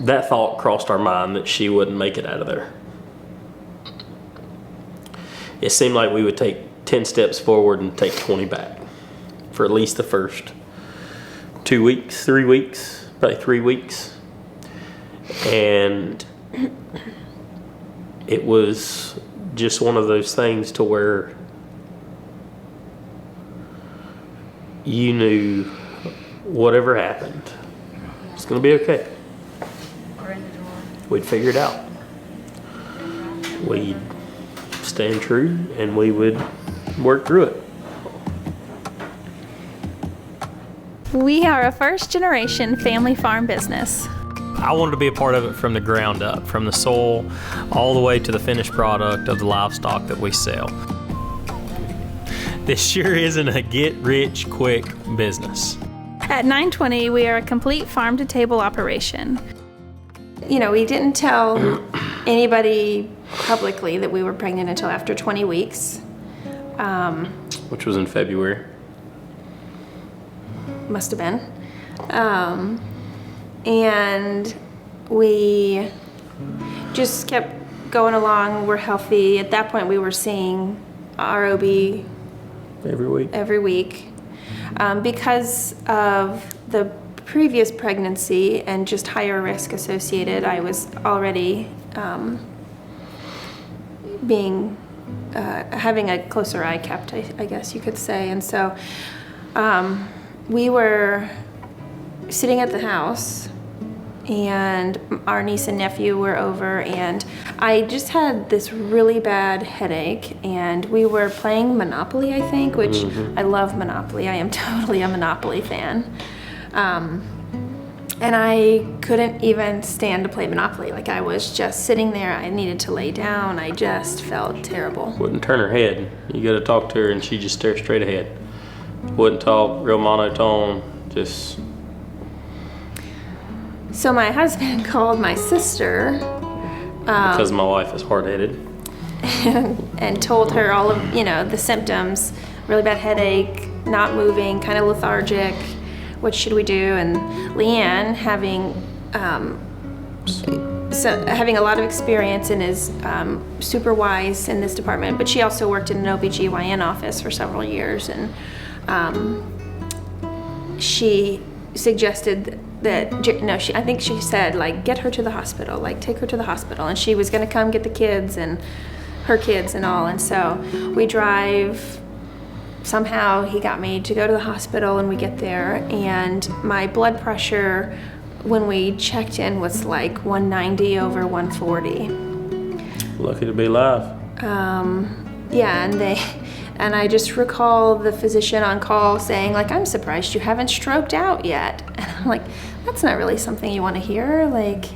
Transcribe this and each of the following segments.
that thought crossed our mind that she wouldn't make it out of there. It seemed like we would take 10 steps forward and take 20 back for at least the first 2 weeks, 3 weeks, probably 3 weeks. And it was just one of those things to where you knew whatever happened, it's going to be okay. We'd figure it out. We'd stand true and we would work through it. We are a first-generation family farm business. I wanted to be a part of it from the ground up, from the soil all the way to the finished product of the livestock that we sell. This sure isn't a get-rich-quick business. At 920, we are a complete farm-to-table operation. You know, we didn't tell anybody publicly that we were pregnant until after 20 weeks. Which was in February. Must have been. And we just kept going along. We're healthy. At that point, we were seeing our OB every week. Because of the previous pregnancy and just higher risk associated, I was already having a closer eye kept, I guess you could say. And so we were sitting at the house, and our niece and nephew were over, and I just had this really bad headache, and we were playing Monopoly, I think, which I love Monopoly. I am totally a Monopoly fan. And I couldn't even stand to play Monopoly. Like, I was just sitting there. I needed to lay down. I just felt terrible. Wouldn't turn her head. You go to talk to her and she just stared straight ahead. Wouldn't talk, real monotone, just... So my husband called my sister. Because my wife is hard-headed. And told her all of, the symptoms. Really bad headache, not moving, kind of lethargic. What should we do? And Leanne, having a lot of experience and is super wise in this department, but she also worked in an OBGYN office for several years, and she suggested that, I think she said, like, get her to the hospital, like, take her to the hospital, and she was gonna come get the kids and her kids and all. And so we drive. Somehow he got me to go to the hospital, and we get there, and my blood pressure when we checked in was like 190 over 140. Lucky to be alive. Yeah, and I just recall the physician on call saying, like, I'm surprised you haven't stroked out yet. And I'm like, that's not really something you want to hear. Like,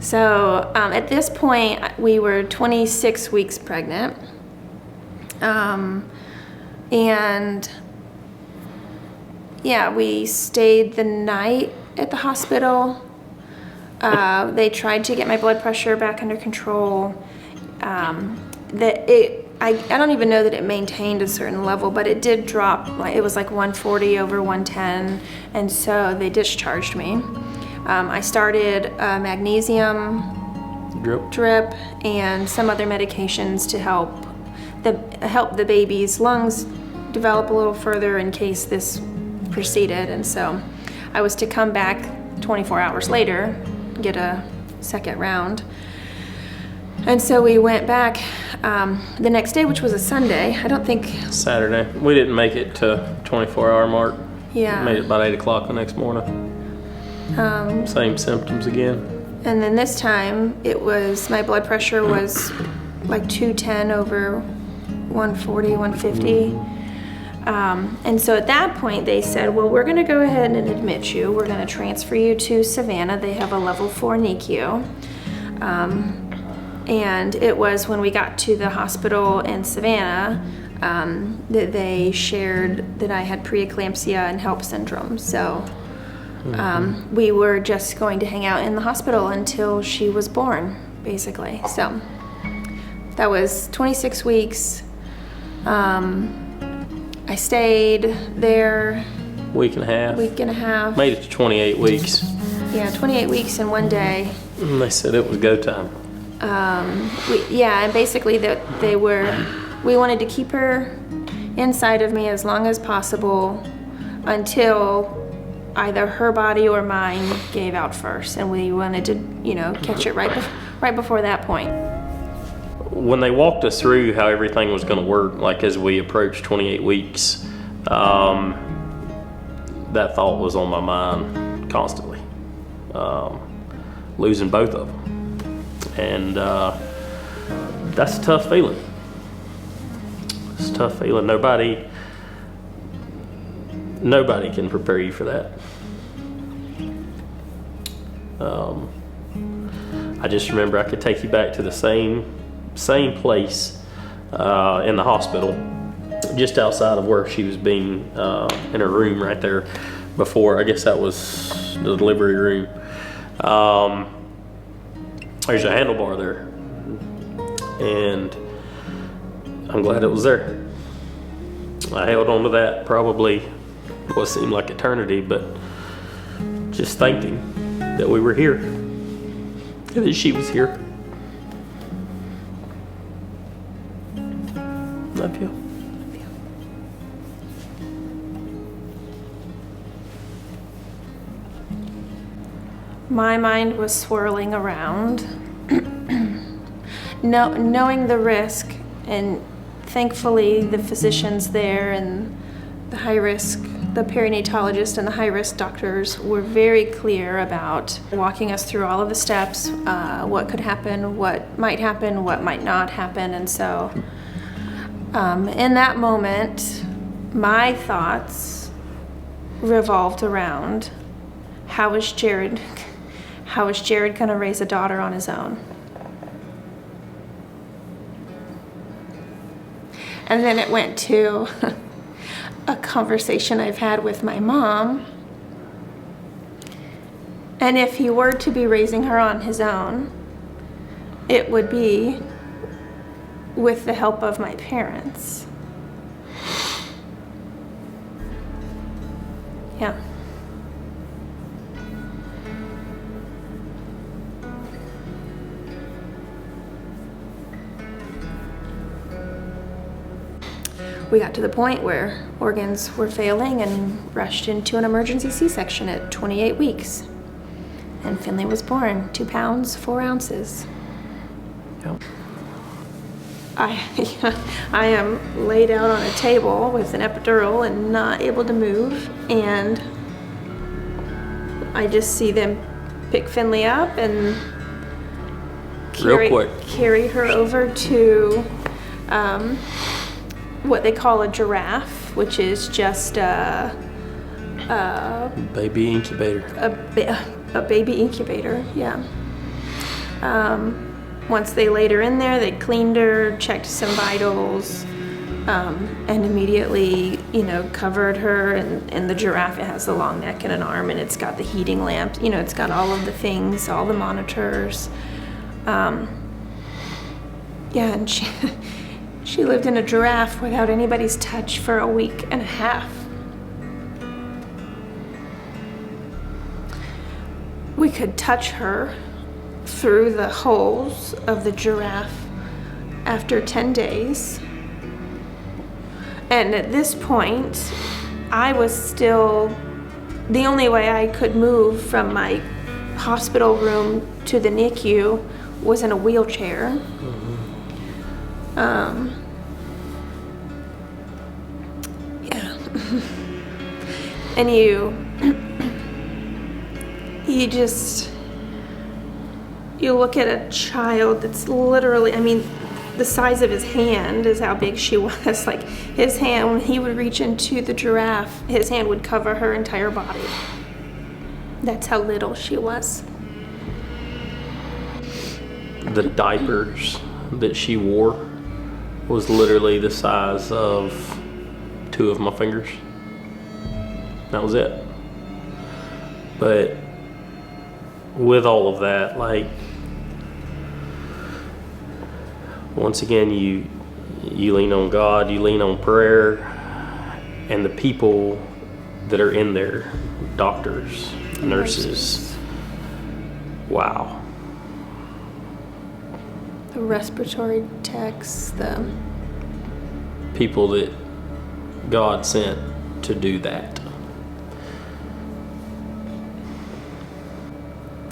so at this point, we were 26 weeks pregnant. And yeah, we stayed the night at the hospital. They tried to get my blood pressure back under control. I don't even know that it maintained a certain level, but it did drop. It was like 140 over 110, and so they discharged me. I started a magnesium drip and some other medications to help the baby's lungs develop a little further in case this proceeded. And so I was to come back 24 hours later, get a second round. And so we went back the next day, which was a Sunday. I don't think... Saturday. We didn't make it to 24-hour mark. Yeah. Made it about 8 o'clock the next morning. Same symptoms again. And then this time, my blood pressure was like 210 over 140, 150. And so at that point they said, well, we're going to go ahead and admit you. We're going to transfer you to Savannah. They have a level 4 NICU. And it was when we got to the hospital in Savannah that they shared that I had preeclampsia and HELLP syndrome. So we were just going to hang out in the hospital until she was born, basically. So that was 26 weeks. I stayed there week and a half. Made it to 28 weeks. Yeah, 28 weeks in one day. And they said it was go time. And basically that we wanted to keep her inside of me as long as possible until either her body or mine gave out first, and we wanted to, catch it right before that point. When they walked us through how everything was going to work, like as we approached 28 weeks, that thought was on my mind constantly. Losing both of them. And that's a tough feeling. It's a tough feeling. Nobody can prepare you for that. I just remember I could take you back to the same place in the hospital, just outside of where she was being in her room right there before. I guess that was the delivery room. There's a handlebar there, and I'm glad it was there. I held on to that probably what seemed like eternity, but just thinking that we were here, that she was here. Love you. My mind was swirling around, knowing the risk, and thankfully the physicians there and the perinatologist and the high-risk doctors were very clear about walking us through all of the steps, what could happen, what might not happen. And so in that moment, my thoughts revolved around how is Jarrod going to raise a daughter on his own? And then it went to a conversation I've had with my mom. And if he were to be raising her on his own, it would be with the help of my parents. Yeah. We got to the point where organs were failing and rushed into an emergency C-section at 28 weeks. And Finley was born, 2 pounds, 4 ounces. Yep. I am laid out on a table with an epidural and not able to move, and I just see them pick Finley up and carry her over to what they call a giraffe, which is just a baby incubator. A baby incubator, yeah. Once they laid her in there, they cleaned her, checked some vitals, and immediately, covered her. And the giraffe, it has the long neck and an arm, and it's got the heating lamp. It's got all of the things, all the monitors. Yeah, and she lived in a giraffe without anybody's touch for a week and a half. We could touch her through the holes of the giraffe after 10 days. And at this point, I was still, the only way I could move from my hospital room to the NICU was in a wheelchair. Yeah. And you look at a child that's literally, the size of his hand is how big she was. Like, his hand, when he would reach into the giraffe, his hand would cover her entire body. That's how little she was. The diapers that she wore was literally the size of 2 of my fingers. That was it. But with all of that, once again, you lean on God, you lean on prayer, and the people that are in there, doctors, nurses, Wow. The respiratory techs, the People that God sent to do that.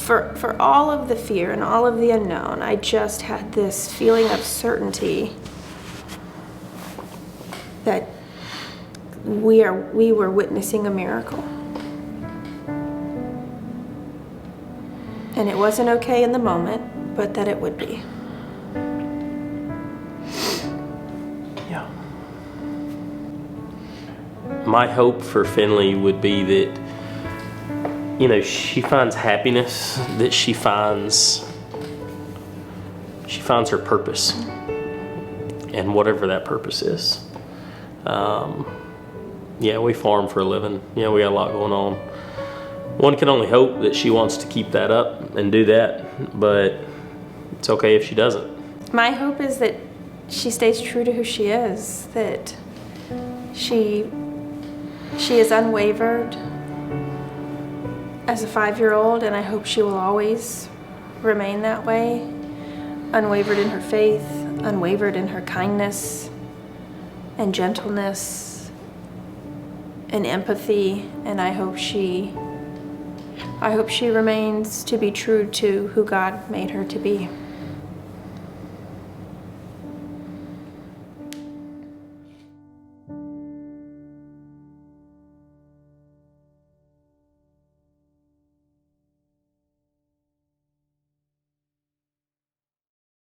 for all of the fear and all of the unknown, I just had this feeling of certainty that we were witnessing a miracle. And it wasn't okay in the moment, but that it would be. Yeah. My hope for Finley would be that, you know, she finds happiness, that she finds her purpose, and whatever that purpose is. Yeah, we farm for a living. Yeah, we got a lot going on. One can only hope that she wants to keep that up and do that, but it's okay if she doesn't. My hope is that she stays true to who she is, that she is unwavered as a 5-year-old, and I hope she will always remain that way, unwavered in her faith, unwavered in her kindness and gentleness and empathy, and I hope she remains to be true to who God made her to be.